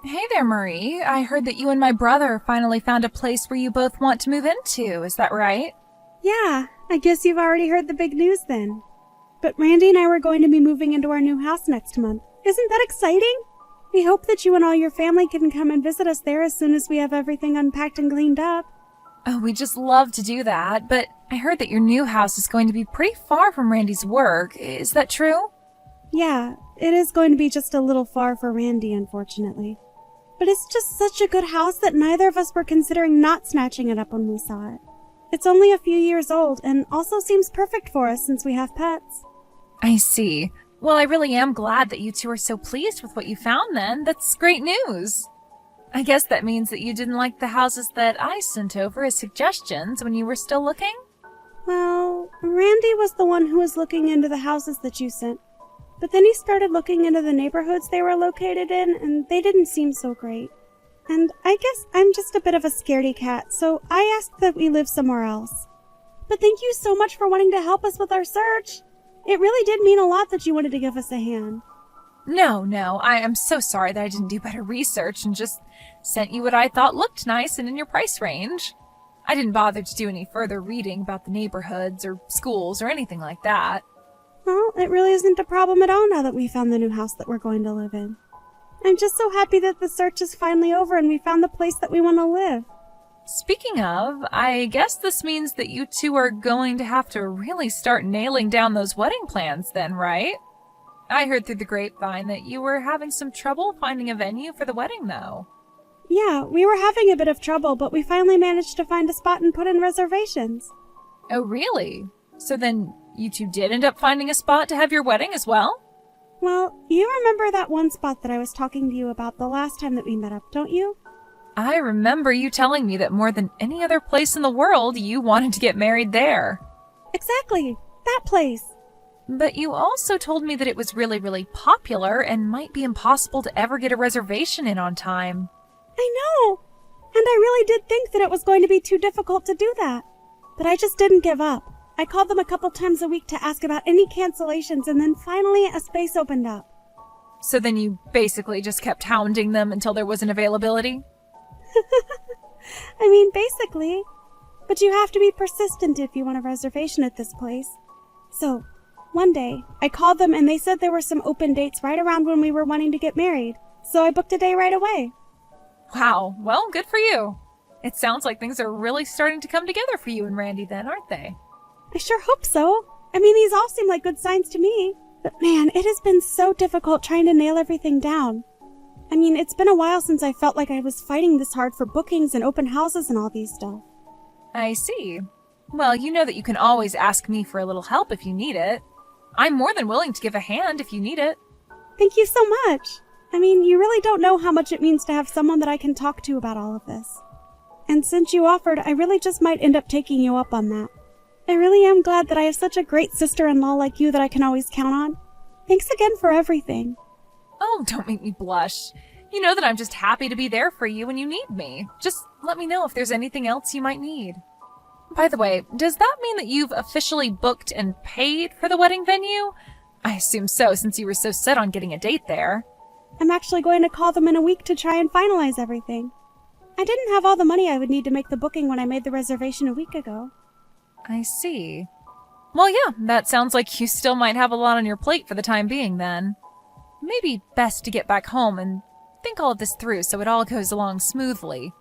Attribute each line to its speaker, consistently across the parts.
Speaker 1: Hey there, Marie. I heard that you and my brother finally found a place where you both want to move into. Is that right?
Speaker 2: Yeah, I guess you've already heard the big news then. But Randy and I were going to be moving into our new house next month. Isn't that exciting? We hope that you and all your family can come and visit us there as soon as we have everything unpacked and cleaned up.
Speaker 1: Oh, we just love to do that, but I heard that your new house is going to be pretty far from Randy's work. Is that true?
Speaker 2: Yeah, it is going to be just a little far for Randy, unfortunately. But it's just such a good house that neither of us were considering not snatching it up when we saw it. It's only a few years old and also seems perfect for us since we have pets.
Speaker 1: I see. Well, I really am glad that you two are so pleased with what you found then. That's great news. I guess that means that you didn't like the houses that I sent over as suggestions when you were still looking?
Speaker 2: Well, Randy was the one who was looking into the houses that you sent. But then he started looking into the neighborhoods they were located in, and they didn't seem so great. And I guess I'm just a bit of a scaredy cat, so I asked that we live somewhere else. But thank you so much for wanting to help us with our search. It really did mean a lot that you wanted to give us a hand.
Speaker 1: No, I am so sorry that I didn't do better research and just sent you what I thought looked nice and in your price range. I didn't bother to do any further reading about the neighborhoods or schools or anything like that.
Speaker 2: Well, it really isn't a problem at all now that we found the new house that we're going to live in. I'm just so happy that the search is finally over and we found the place that we want to live.
Speaker 1: Speaking of, I guess this means that you two are going to have to really start nailing down those wedding plans then, right? I heard through the grapevine that you were having some trouble finding a venue for the wedding, though.
Speaker 2: Yeah, we were having a bit of trouble, but we finally managed to find a spot and put in reservations.
Speaker 1: Oh, really? So then you two did end up finding a spot to have your wedding as well?
Speaker 2: Well, you remember that one spot that I was talking to you about the last time that we met up, don't you?
Speaker 1: I remember you telling me that more than any other place in the world, you wanted to get married there.
Speaker 2: Exactly, that place.
Speaker 1: But you also told me that it was really, really popular and might be impossible to ever get a reservation in on time.
Speaker 2: I know, and I really did think that it was going to be too difficult to do that. But I just didn't give up. I called them a couple times a week to ask about any cancellations, and then finally a space opened up.
Speaker 1: So then you basically just kept hounding them until there was an availability?
Speaker 2: I mean, basically. But you have to be persistent if you want a reservation at this place. So, one day, I called them and they said there were some open dates right around when we were wanting to get married. So I booked a day right away.
Speaker 1: Wow, well, good for you. It sounds like things are really starting to come together for you and Randy then, aren't they?
Speaker 2: I sure hope so. I mean, these all seem like good signs to me. But man, it has been so difficult trying to nail everything down. I mean, it's been a while since I felt like I was fighting this hard for bookings and open houses and all these stuff.
Speaker 1: I see. Well, you know that you can always ask me for a little help if you need it. I'm more than willing to give a hand if you need it.
Speaker 2: Thank you so much. I mean, you really don't know how much it means to have someone that I can talk to about all of this. And since you offered, I really just might end up taking you up on that. I really am glad that I have such a great sister-in-law like you that I can always count on. Thanks again for everything.
Speaker 1: Oh, don't make me blush. You know that I'm just happy to be there for you when you need me. Just let me know if there's anything else you might need. By the way, does that mean that you've officially booked and paid for the wedding venue? I assume so, since you were so set on getting a date there.
Speaker 2: I'm actually going to call them in a week to try and finalize everything. I didn't have all the money I would need to make the booking when I made the reservation a week ago.
Speaker 1: I see. Well, yeah, that sounds like you still might have a lot on your plate for the time being then. Maybe best to get back home and think all of this through so it all goes along smoothly.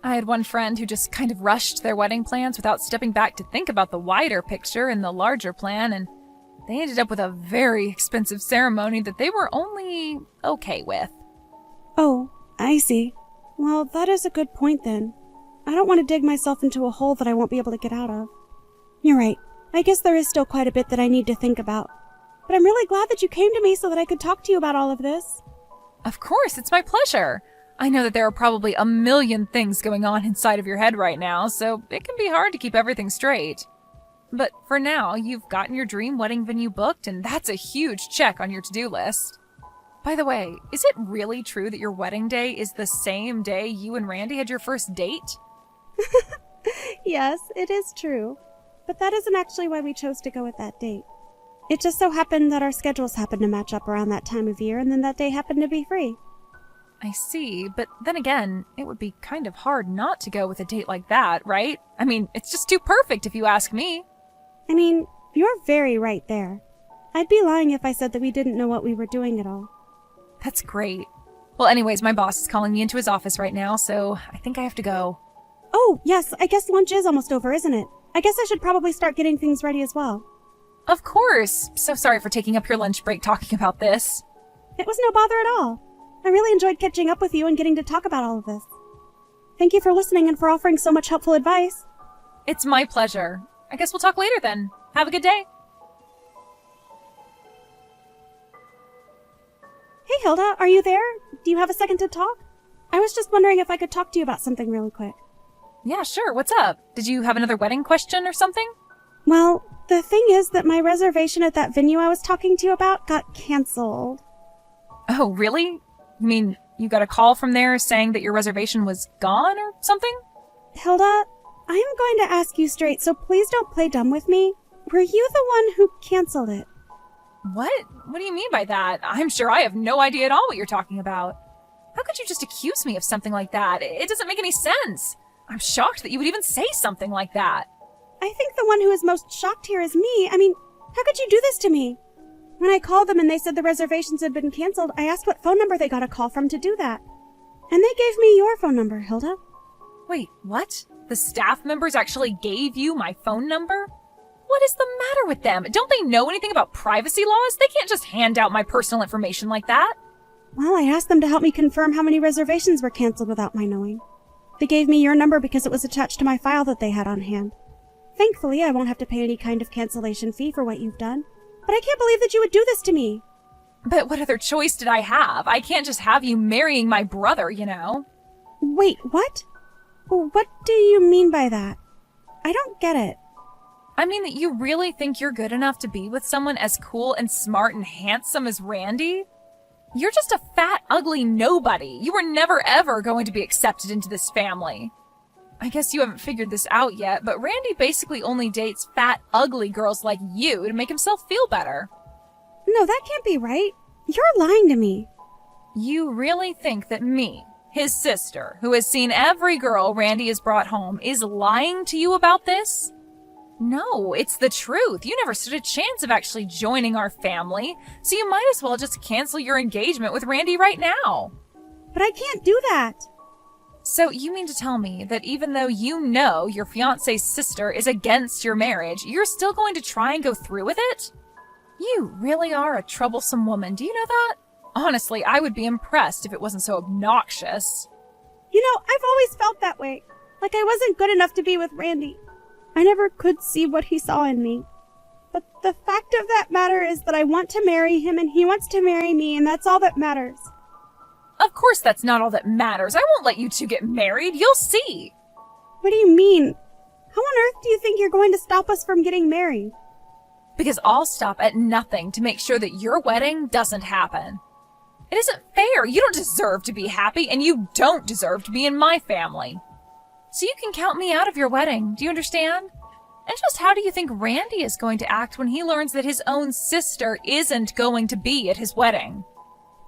Speaker 1: I had one friend who just kind of rushed their wedding plans without stepping back to think about the wider picture and the larger plan, and they ended up with a very expensive ceremony that they were only okay with.
Speaker 2: Oh, I see. Well, that is a good point then. I don't want to dig myself into a hole that I won't be able to get out of. You're right. I guess there is still quite a bit that I need to think about. But I'm really glad that you came to me so that I could talk to you about all of this.
Speaker 1: Of course, it's my pleasure. I know that there are probably a million things going on inside of your head right now, so it can be hard to keep everything straight. But for now, you've gotten your dream wedding venue booked, and that's a huge check on your to-do list. By the way, is it really true that your wedding day is the same day you and Randy had your first date?
Speaker 2: Yes, it is true. But that isn't actually why we chose to go with that date. It just so happened that our schedules happened to match up around that time of year, and then that day happened to be free.
Speaker 1: I see, but then again, it would be kind of hard not to go with a date like that, right? I mean, it's just too perfect if you ask me.
Speaker 2: I mean, you're very right there. I'd be lying if I said that we didn't know what we were doing at all.
Speaker 1: That's great. Well, anyways, my boss is calling me into his office right now, so I think I have to go.
Speaker 2: Oh, yes, I guess lunch is almost over, isn't it? I guess I should probably start getting things ready as well.
Speaker 1: Of course. So sorry for taking up your lunch break talking about this.
Speaker 2: It was no bother at all. I really enjoyed catching up with you and getting to talk about all of this. Thank you for listening and for offering so much helpful advice.
Speaker 1: It's my pleasure. I guess we'll talk later then. Have a good day.
Speaker 2: Hey, Hilda, are you there? Do you have a second to talk? I was just wondering if I could talk to you about something really quick.
Speaker 1: Yeah, sure. What's up? Did you have another wedding question or something?
Speaker 2: Well, the thing is that my reservation at that venue I was talking to you about got canceled.
Speaker 1: Oh, really? You mean you got a call from there saying that your reservation was gone or something?
Speaker 2: Hilda, I am going to ask you straight, so please don't play dumb with me. Were you the one who canceled it?
Speaker 1: What? What do you mean by that? I'm sure I have no idea at all what you're talking about. How could you just accuse me of something like that? It doesn't make any sense. I'm shocked that you would even say something like that.
Speaker 2: I think the one who is most shocked here is me. I mean, how could you do this to me? When I called them and they said the reservations had been canceled, I asked what phone number they got a call from to do that. And they gave me your phone number, Hilda.
Speaker 1: Wait, what? The staff members actually gave you my phone number? What is the matter with them? Don't they know anything about privacy laws? They can't just hand out my personal information like that.
Speaker 2: Well, I asked them to help me confirm how many reservations were canceled without my knowing. They gave me your number because it was attached to my file that they had on hand. Thankfully, I won't have to pay any kind of cancellation fee for what you've done. But I can't believe that you would do this to me.
Speaker 1: But what other choice did I have? I can't just have you marrying my brother, you know.
Speaker 2: Wait, what? What do you mean by that? I don't get it.
Speaker 1: I mean that you really think you're good enough to be with someone as cool and smart and handsome as Randy? You're just a fat, ugly nobody. You were never ever going to be accepted into this family. I guess you haven't figured this out yet, but Randy basically only dates fat, ugly girls like you to make himself feel better.
Speaker 2: No, that can't be right. You're lying to me.
Speaker 1: You really think that me, his sister, who has seen every girl Randy has brought home, is lying to you about this? No, it's the truth. You never stood a chance of actually joining our family, so you might as well just cancel your engagement with Randy right now.
Speaker 2: But I can't do that.
Speaker 1: So you mean to tell me that even though you know your fiancé's sister is against your marriage, you're still going to try and go through with it? You really are a troublesome woman, do you know that? Honestly, I would be impressed if it wasn't so obnoxious.
Speaker 2: You know, I've always felt that way. Like I wasn't good enough to be with Randy. I never could see what he saw in me. But the fact of that matter is that I want to marry him and he wants to marry me, and that's all that matters.
Speaker 1: Of course that's not all that matters. I won't let you two get married. You'll see.
Speaker 2: What do you mean? How on earth do you think you're going to stop us from getting married?
Speaker 1: Because I'll stop at nothing to make sure that your wedding doesn't happen. It isn't fair. You don't deserve to be happy, and you don't deserve to be in my family. So you can count me out of your wedding. Do you understand? And just how do you think Randy is going to act when he learns that his own sister isn't going to be at his wedding?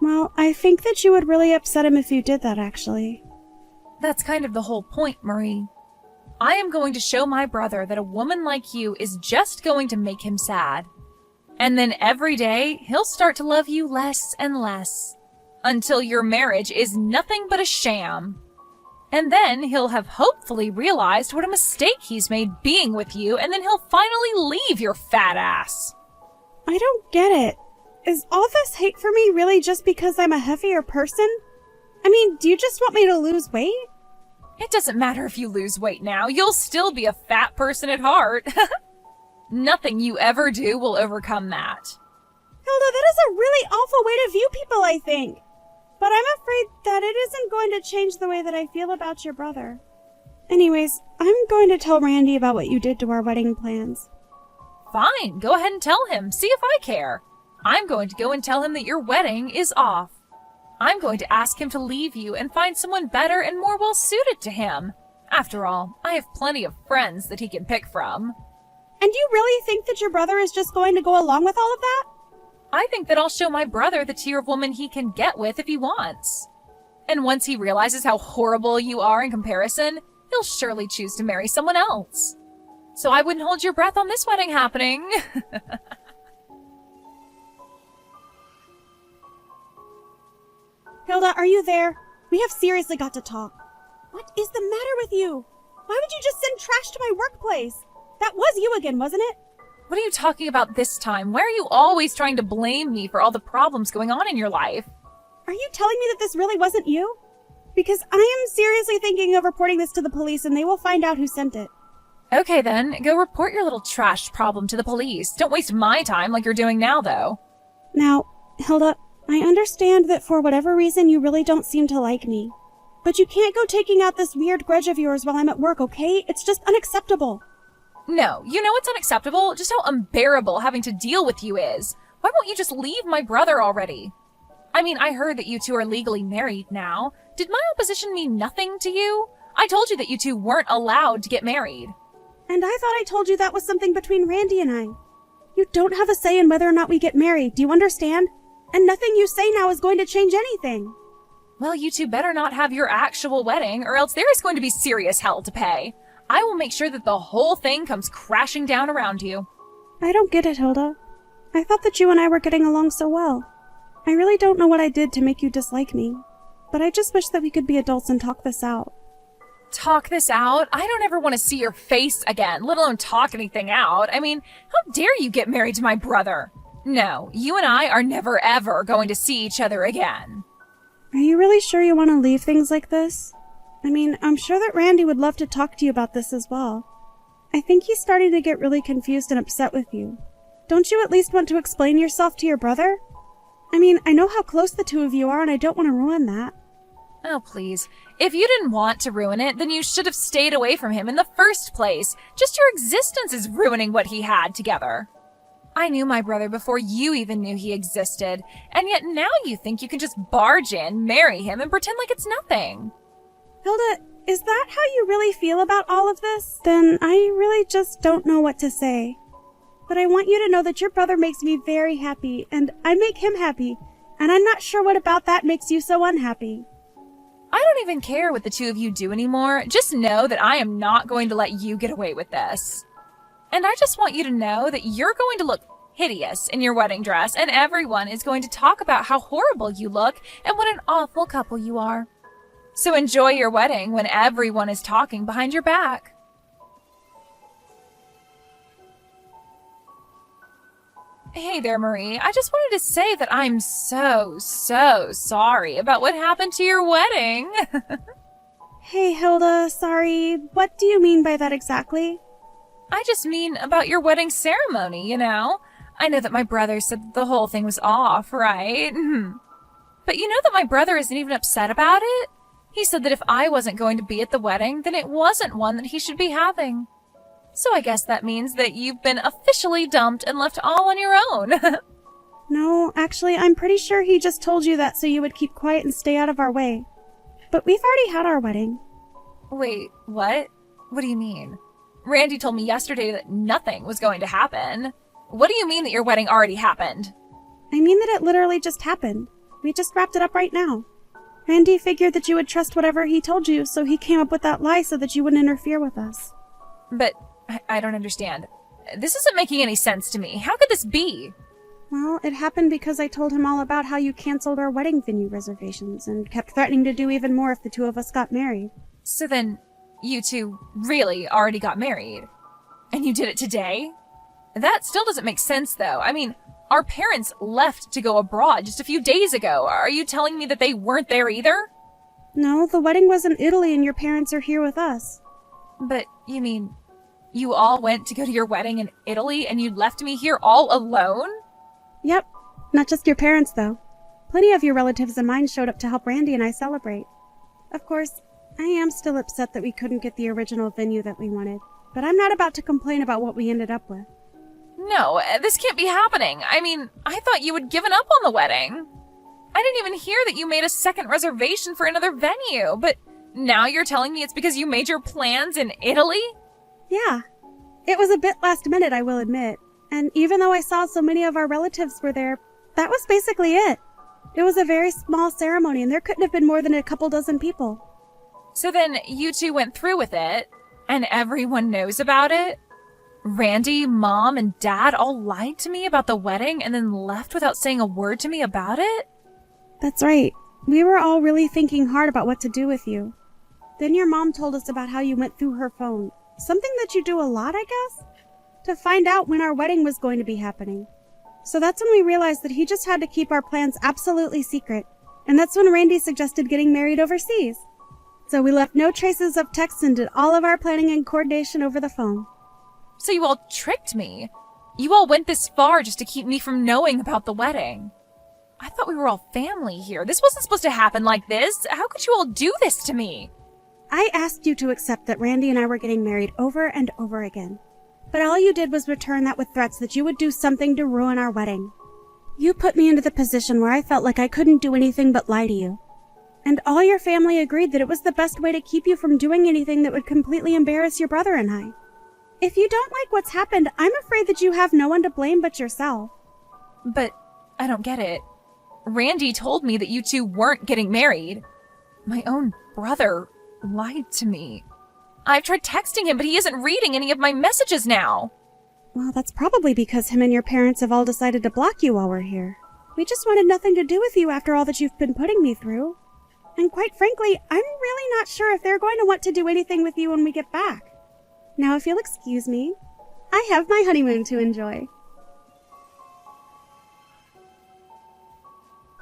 Speaker 2: Well, I think that you would really upset him if you did that, actually.
Speaker 1: That's kind of the whole point, Marie. I am going to show my brother that a woman like you is just going to make him sad. And then every day, he'll start to love you less and less, until your marriage is nothing but a sham. And then he'll have hopefully realized what a mistake he's made being with you, and then he'll finally leave your fat ass.
Speaker 2: I don't get it. Is all this hate for me really just because I'm a heavier person? I mean, do you just want me to lose weight?
Speaker 1: It doesn't matter if you lose weight now. You'll still be a fat person at heart. Nothing you ever do will overcome that.
Speaker 2: Hilda, that is a really awful way to view people, I think. But I'm afraid that it isn't going to change the way that I feel about your brother. Anyways, I'm going to tell Randy about what you did to our wedding plans.
Speaker 1: Fine, go ahead and tell him. See if I care. I'm going to go and tell him that your wedding is off. I'm going to ask him to leave you and find someone better and more well-suited to him. After all, I have plenty of friends that he can pick from.
Speaker 2: And you really think that your brother is just going to go along with all of that?
Speaker 1: I think that I'll show my brother the tier of woman he can get with if he wants. And once he realizes how horrible you are in comparison, he'll surely choose to marry someone else. So I wouldn't hold your breath on this wedding happening.
Speaker 2: Hilda, are you there? We have seriously got to talk. What is the matter with you? Why would you just send trash to my workplace? That was you again, wasn't it?
Speaker 1: What are you talking about this time? Why are you always trying to blame me for all the problems going on in your life?
Speaker 2: Are you telling me that this really wasn't you? Because I am seriously thinking of reporting this to the police and they will find out who sent it.
Speaker 1: Okay then, go report your little trash problem to the police. Don't waste my time like you're doing now, though.
Speaker 2: Now, Hilda, I understand that for whatever reason you really don't seem to like me. But you can't go taking out this weird grudge of yours while I'm at work, okay? It's just unacceptable.
Speaker 1: No, you know it's unacceptable? Just how unbearable having to deal with you is. Why won't you just leave my brother already? I mean, I heard that you two are legally married now. Did my opposition mean nothing to you? I told you that you two weren't allowed to get married.
Speaker 2: And I thought I told you that was something between Randy and I. You don't have a say in whether or not we get married, do you understand? And nothing you say now is going to change anything.
Speaker 1: Well, you two better not have your actual wedding, or else there is going to be serious hell to pay. I will make sure that the whole thing comes crashing down around you.
Speaker 2: I don't get it, Hilda. I thought that you and I were getting along so well. I really don't know what I did to make you dislike me, but I just wish that we could be adults and talk this out.
Speaker 1: Talk this out? I don't ever want to see your face again, let alone talk anything out. I mean, how dare you get married to my brother? No, you and I are never ever going to see each other again.
Speaker 2: Are you really sure you want to leave things like this? I mean, I'm sure that Randy would love to talk to you about this as well. I think he's starting to get really confused and upset with you. Don't you at least want to explain yourself to your brother? I mean, I know how close the two of you are and I don't want to ruin that.
Speaker 1: Oh, please. If you didn't want to ruin it, then you should have stayed away from him in the first place. Just your existence is ruining what he had together. I knew my brother before you even knew he existed, and yet now you think you can just barge in, marry him, and pretend like it's nothing.
Speaker 2: Hilda, is that how you really feel about all of this? Then I really just don't know what to say. But I want you to know that your brother makes me very happy, and I make him happy, and I'm not sure what about that makes you so unhappy.
Speaker 1: I don't even care what the two of you do anymore. Just know that I am not going to let you get away with this. And I just want you to know that you're going to look hideous in your wedding dress, and everyone is going to talk about how horrible you look and what an awful couple you are. So enjoy your wedding when everyone is talking behind your back. Hey there, Marie. I just wanted to say that I'm so sorry about what happened to your wedding.
Speaker 2: Hey, Hilda, sorry. What do you mean by that exactly?
Speaker 1: I just mean about your wedding ceremony, you know? I know that my brother said that the whole thing was off, right? But you know that my brother isn't even upset about it? He said that if I wasn't going to be at the wedding, then it wasn't one that he should be having. So I guess that means that you've been officially dumped and left all on your own.
Speaker 2: No, actually, I'm pretty sure he just told you that so you would keep quiet and stay out of our way. But we've already had our wedding.
Speaker 1: Wait, what? What do you mean? Randy told me yesterday that nothing was going to happen. What do you mean that your wedding already happened?
Speaker 2: I mean that it literally just happened. We just wrapped it up right now. Randy figured that you would trust whatever he told you, so he came up with that lie so that you wouldn't interfere with us.
Speaker 1: But I don't understand. This isn't making any sense to me. How could this be?
Speaker 2: Well, it happened because I told him all about how you canceled our wedding venue reservations and kept threatening to do even more if the two of us got married.
Speaker 1: So then, you two really already got married? And you did it today? That still doesn't make sense, though. I mean, our parents left to go abroad just a few days ago. Are you telling me that they weren't there either?
Speaker 2: No, the wedding was in Italy and your parents are here with us.
Speaker 1: But, you mean, you all went to go to your wedding in Italy and you left me here all alone?
Speaker 2: Yep. Not just your parents, though. Plenty of your relatives and mine showed up to help Randy and I celebrate. Of course, I am still upset that we couldn't get the original venue that we wanted, but I'm not about to complain about what we ended up with.
Speaker 1: No, this can't be happening. I mean, I thought you had given up on the wedding. I didn't even hear that you made a second reservation for another venue, but now you're telling me it's because you made your plans in Italy?
Speaker 2: Yeah. It was a bit last minute, I will admit. And even though I saw so many of our relatives were there, that was basically it. It was a very small ceremony, and there couldn't have been more than a couple dozen people.
Speaker 1: So then you two went through with it, and everyone knows about it? Randy, Mom, and Dad all lied to me about the wedding and then left without saying a word to me about it?
Speaker 2: That's right. We were all really thinking hard about what to do with you. Then your mom told us about how you went through her phone. Something that you do a lot, I guess? To find out when our wedding was going to be happening. So that's when we realized that he just had to keep our plans absolutely secret. And that's when Randy suggested getting married overseas. So we left no traces of texts and did all of our planning and coordination over the phone.
Speaker 1: So you all tricked me. You all went this far just to keep me from knowing about the wedding. I thought we were all family here. This wasn't supposed to happen like this. How could you all do this to me?
Speaker 2: I asked you to accept that Randy and I were getting married over and over again. But all you did was return that with threats that you would do something to ruin our wedding. You put me into the position where I felt like I couldn't do anything but lie to you. And all your family agreed that it was the best way to keep you from doing anything that would completely embarrass your brother and I. If you don't like what's happened, I'm afraid that you have no one to blame but yourself.
Speaker 1: But I don't get it. Randy told me that you two weren't getting married. My own brother lied to me. I've tried texting him, but he isn't reading any of my messages now.
Speaker 2: Well, that's probably because him and your parents have all decided to block you while we're here. We just wanted nothing to do with you after all that you've been putting me through. And quite frankly, I'm really not sure if they're going to want to do anything with you when we get back. Now, if you'll excuse me, I have my honeymoon to enjoy.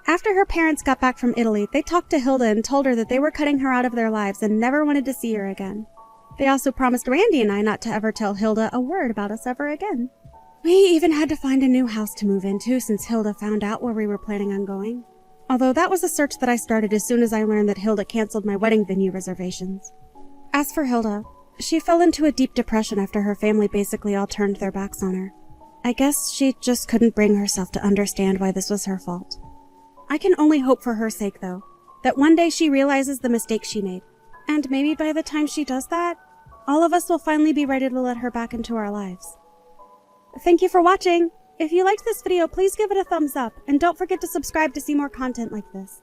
Speaker 2: After her parents got back from Italy, they talked to Hilda and told her that they were cutting her out of their lives and never wanted to see her again. They also promised Randy and I not to ever tell Hilda a word about us ever again. We even had to find a new house to move into since Hilda found out where we were planning on going. Although that was a search that I started as soon as I learned that Hilda canceled my wedding venue reservations. As for Hilda, she fell into a deep depression after her family basically all turned their backs on her. I guess she just couldn't bring herself to understand why this was her fault. I can only hope for her sake, though, that one day she realizes the mistake she made. And maybe by the time she does that, all of us will finally be ready to let her back into our lives. Thank you for watching! If you liked this video, please give it a thumbs up, and don't forget to subscribe to see more content like this.